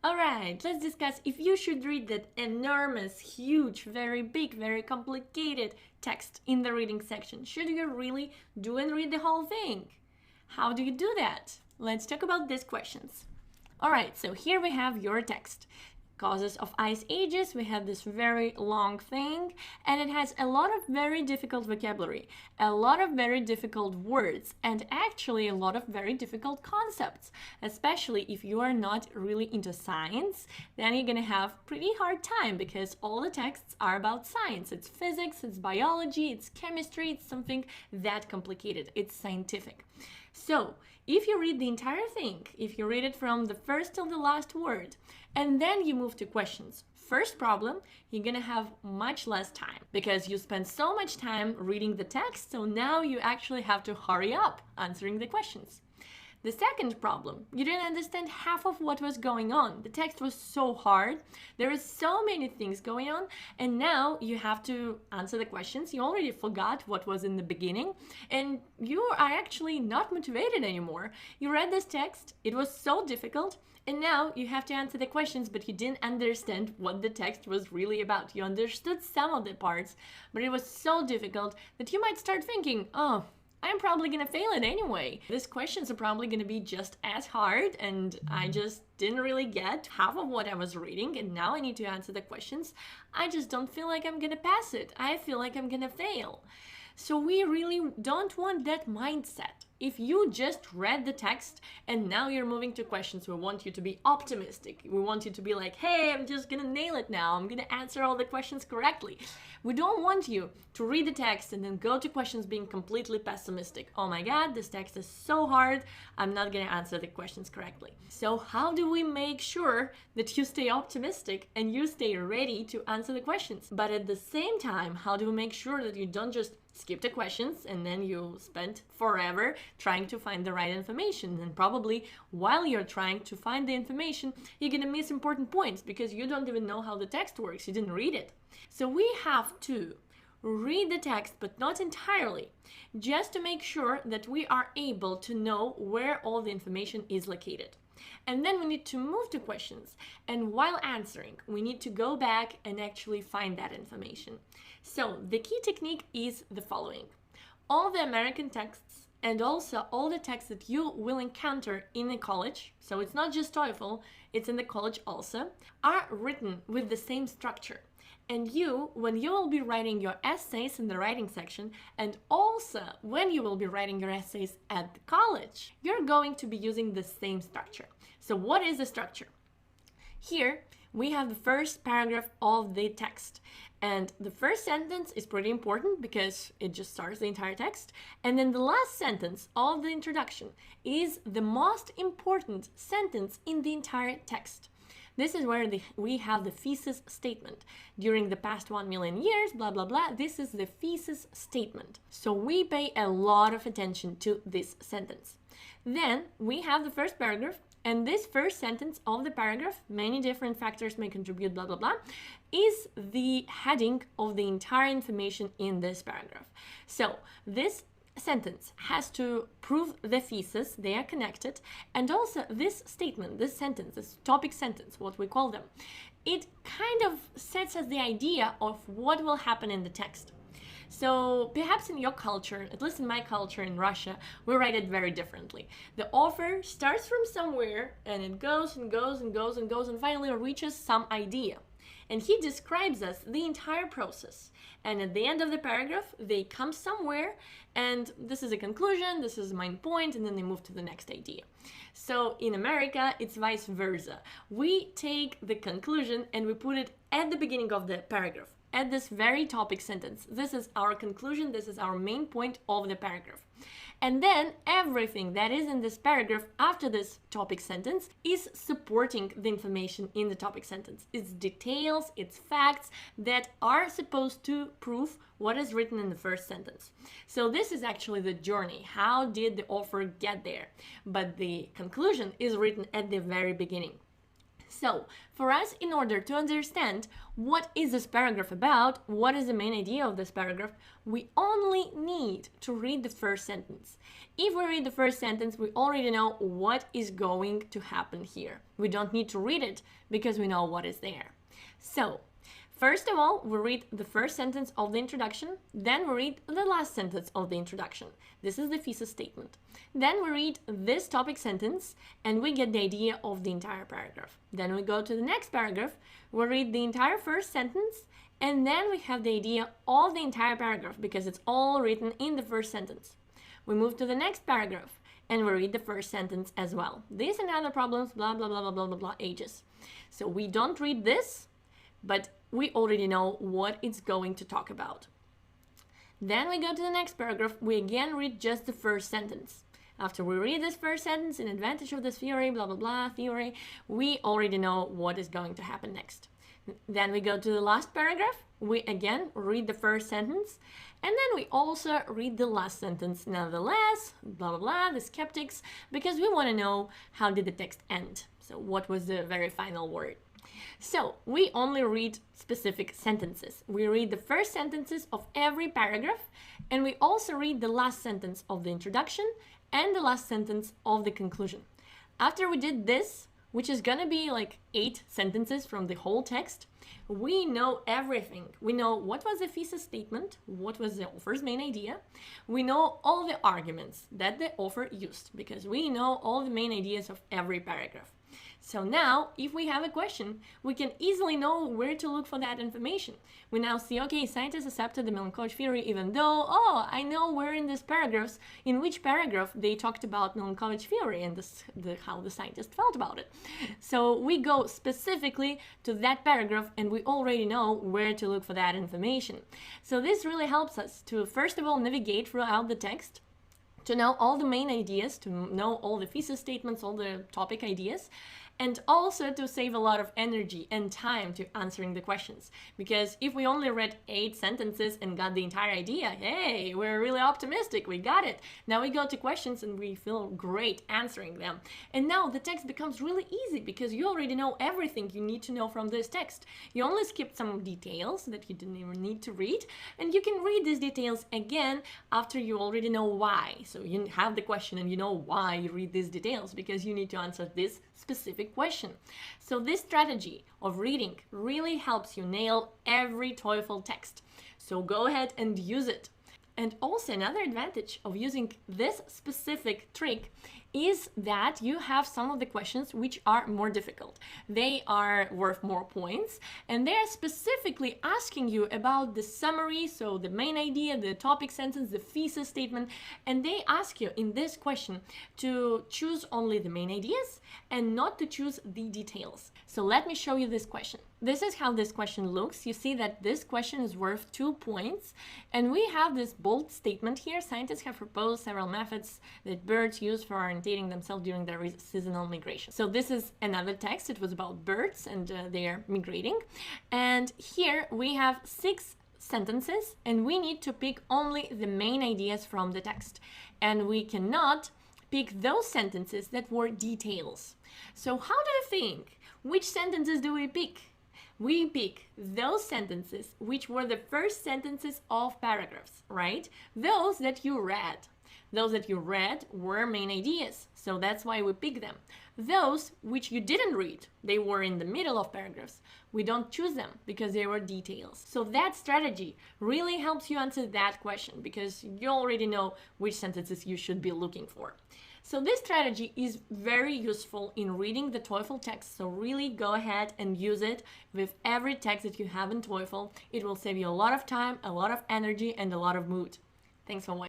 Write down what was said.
Alright, let's discuss if you should read that enormous, huge, very big, very complicated text in the reading section. Should you really do and read the whole thing? How do you do that? Let's talk about these questions. Alright, so here we have your text. Causes of ice ages, we have this very long thing, and it has a lot of very difficult vocabulary, a lot of very difficult words, and actually a lot of very difficult concepts. Especially if you are not really into science, then you're gonna have pretty hard time because all the texts are about science. It's physics, it's biology, it's chemistry, it's something that complicated, it's scientific. So, if you read the entire thing, if you read it from the first till the last word, and then you move to questions, first problem, you're gonna have much less time because you spend so much time reading the text, so now you actually have to hurry up answering the questions. The second problem, you didn't understand half of what was going on. The text was so hard, there is so many things going on, and now you have to answer the questions. You already forgot what was in the beginning, and you are actually not motivated anymore. You read this text, it was so difficult, and now you have to answer the questions, but you didn't understand what the text was really about. You understood some of the parts, but it was so difficult that you might start thinking, oh, I'm probably gonna fail it anyway. These questions are probably gonna be just as hard, and I just didn't really get half of what I was reading, and now I need to answer the questions. I just don't feel like I'm gonna pass it. I feel like I'm gonna fail. So we really don't want that mindset. If you just read the text and now you're moving to questions, we want you to be optimistic. We want you to be like, hey, I'm just gonna nail it now. I'm gonna answer all the questions correctly. We don't want you to read the text and then go to questions being completely pessimistic. Oh my God, this text is so hard. I'm not gonna answer the questions correctly. So how do we make sure that you stay optimistic and you stay ready to answer the questions? But at the same time, how do we make sure that you don't just skip the questions and then you spend forever trying to find the right information, and probably while you're trying to find the information you're gonna miss important points because you don't even know how the text works, you didn't read it. So we have to read the text, but not entirely, just to make sure that we are able to know where all the information is located. And then we need to move to questions, and while answering we need to go back and actually find that information. So the key technique is the following. All the American texts and also all the texts that you will encounter in the college, so it's not just TOEFL, it's in the college also, are written with the same structure. And you, when you will be writing your essays in the writing section, and also when you will be writing your essays at the college, you're going to be using the same structure. So what is the structure? Here we have the first paragraph of the text. And the first sentence is pretty important because it just starts the entire text. And then the last sentence of the introduction is the most important sentence in the entire text. This is where we have the thesis statement. During the past 1 million years, blah, blah, blah. This is the thesis statement. So we pay a lot of attention to this sentence. Then we have the first paragraph. And this first sentence of the paragraph, many different factors may contribute, blah, blah, blah, is the heading of the entire information in this paragraph. So this sentence has to prove the thesis, they are connected, and also this statement, this sentence, this topic sentence, what we call them, it kind of sets us the idea of what will happen in the text. So perhaps in your culture, at least in my culture in Russia, we write it very differently. The author starts from somewhere and it goes and goes and goes and goes and finally reaches some idea. And he describes us the entire process. And at the end of the paragraph, they come somewhere and this is a conclusion, this is the main point, and then they move to the next idea. So in America, it's vice versa. We take the conclusion and we put it at the beginning of the paragraph. At this very topic sentence. This is our conclusion, this is our main point of the paragraph. And then everything that is in this paragraph after this topic sentence is supporting the information in the topic sentence. It's details, it's facts that are supposed to prove what is written in the first sentence. So this is actually the journey. How did the author get there? But the conclusion is written at the very beginning. So, for us, in order to understand what is this paragraph about, what is the main idea of this paragraph, we only need to read the first sentence. If we read the first sentence, we already know what is going to happen here. We don't need to read it because we know what is there. So, first of all, we read the first sentence of the introduction, then we read the last sentence of the introduction. This is the thesis statement. Then we read this topic sentence and we get the idea of the entire paragraph. Then we go to the next paragraph, we read the entire first sentence, and then we have the idea of the entire paragraph because it's all written in the first sentence. We move to the next paragraph and we read the first sentence as well. These and other problems, blah, blah, blah, blah, blah, blah, blah, ages. So we don't read this, but we already know what it's going to talk about. Then we go to the next paragraph, we again read just the first sentence. After we read this first sentence, in advantage of this theory, blah, blah, blah, theory, we already know what is going to happen next. Then we go to the last paragraph, we again read the first sentence, and then we also read the last sentence. Nevertheless, blah, blah, blah, the skeptics, because we want to know how did the text end. So what was the very final word? So we only read specific sentences. We read the first sentences of every paragraph, and we also read the last sentence of the introduction and the last sentence of the conclusion. After we did this, which is gonna be like 8 sentences from the whole text, we know everything. We know what was the thesis statement, what was the author's main idea. We know all the arguments that the author used because we know all the main ideas of every paragraph. So now, if we have a question, we can easily know where to look for that information. We now see, okay, scientists accepted the Milankovitch theory even though, oh, I know where in this paragraphs, in which paragraph they talked about Milankovitch theory and how the scientist felt about it. So we go specifically to that paragraph and we already know where to look for that information. So this really helps us to, first of all, navigate throughout the text, to know all the main ideas, to know all the thesis statements, all the topic ideas, and also to save a lot of energy and time to answering the questions. Because if we only read 8 sentences and got the entire idea, hey, we're really optimistic, we got it. Now we go to questions and we feel great answering them. And now the text becomes really easy because you already know everything you need to know from this text. You only skipped some details that you didn't even need to read, and you can read these details again after you already know why. So you have the question and you know why you read these details because you need to answer this specific question. So this strategy of reading really helps you nail every TOEFL text. So go ahead and use it. And also another advantage of using this specific trick is that you have some of the questions which are more difficult. They are worth more points and they are specifically asking you about the summary, so the main idea, the topic sentence, the thesis statement, and they ask you in this question to choose only the main ideas and not to choose the details. So let me show you this question. This is how this question looks. You see that this question is worth 2 points, and we have this bold statement here. Scientists have proposed several methods that birds use for orientating themselves during their seasonal migration. So this is another text. It was about birds and they are migrating. And here we have 6 sentences, and we need to pick only the main ideas from the text. And we cannot pick those sentences that were details. So how do you think? Which sentences do we pick? We pick those sentences which were the first sentences of paragraphs, right? Those that you read. Those that you read were main ideas, so that's why we pick them. Those which you didn't read, they were in the middle of paragraphs. We don't choose them because they were details. So that strategy really helps you answer that question because you already know which sentences you should be looking for. So this strategy is very useful in reading the TOEFL text, so really go ahead and use it with every text that you have in TOEFL. It will save you a lot of time, a lot of energy, and a lot of mood. Thanks for watching.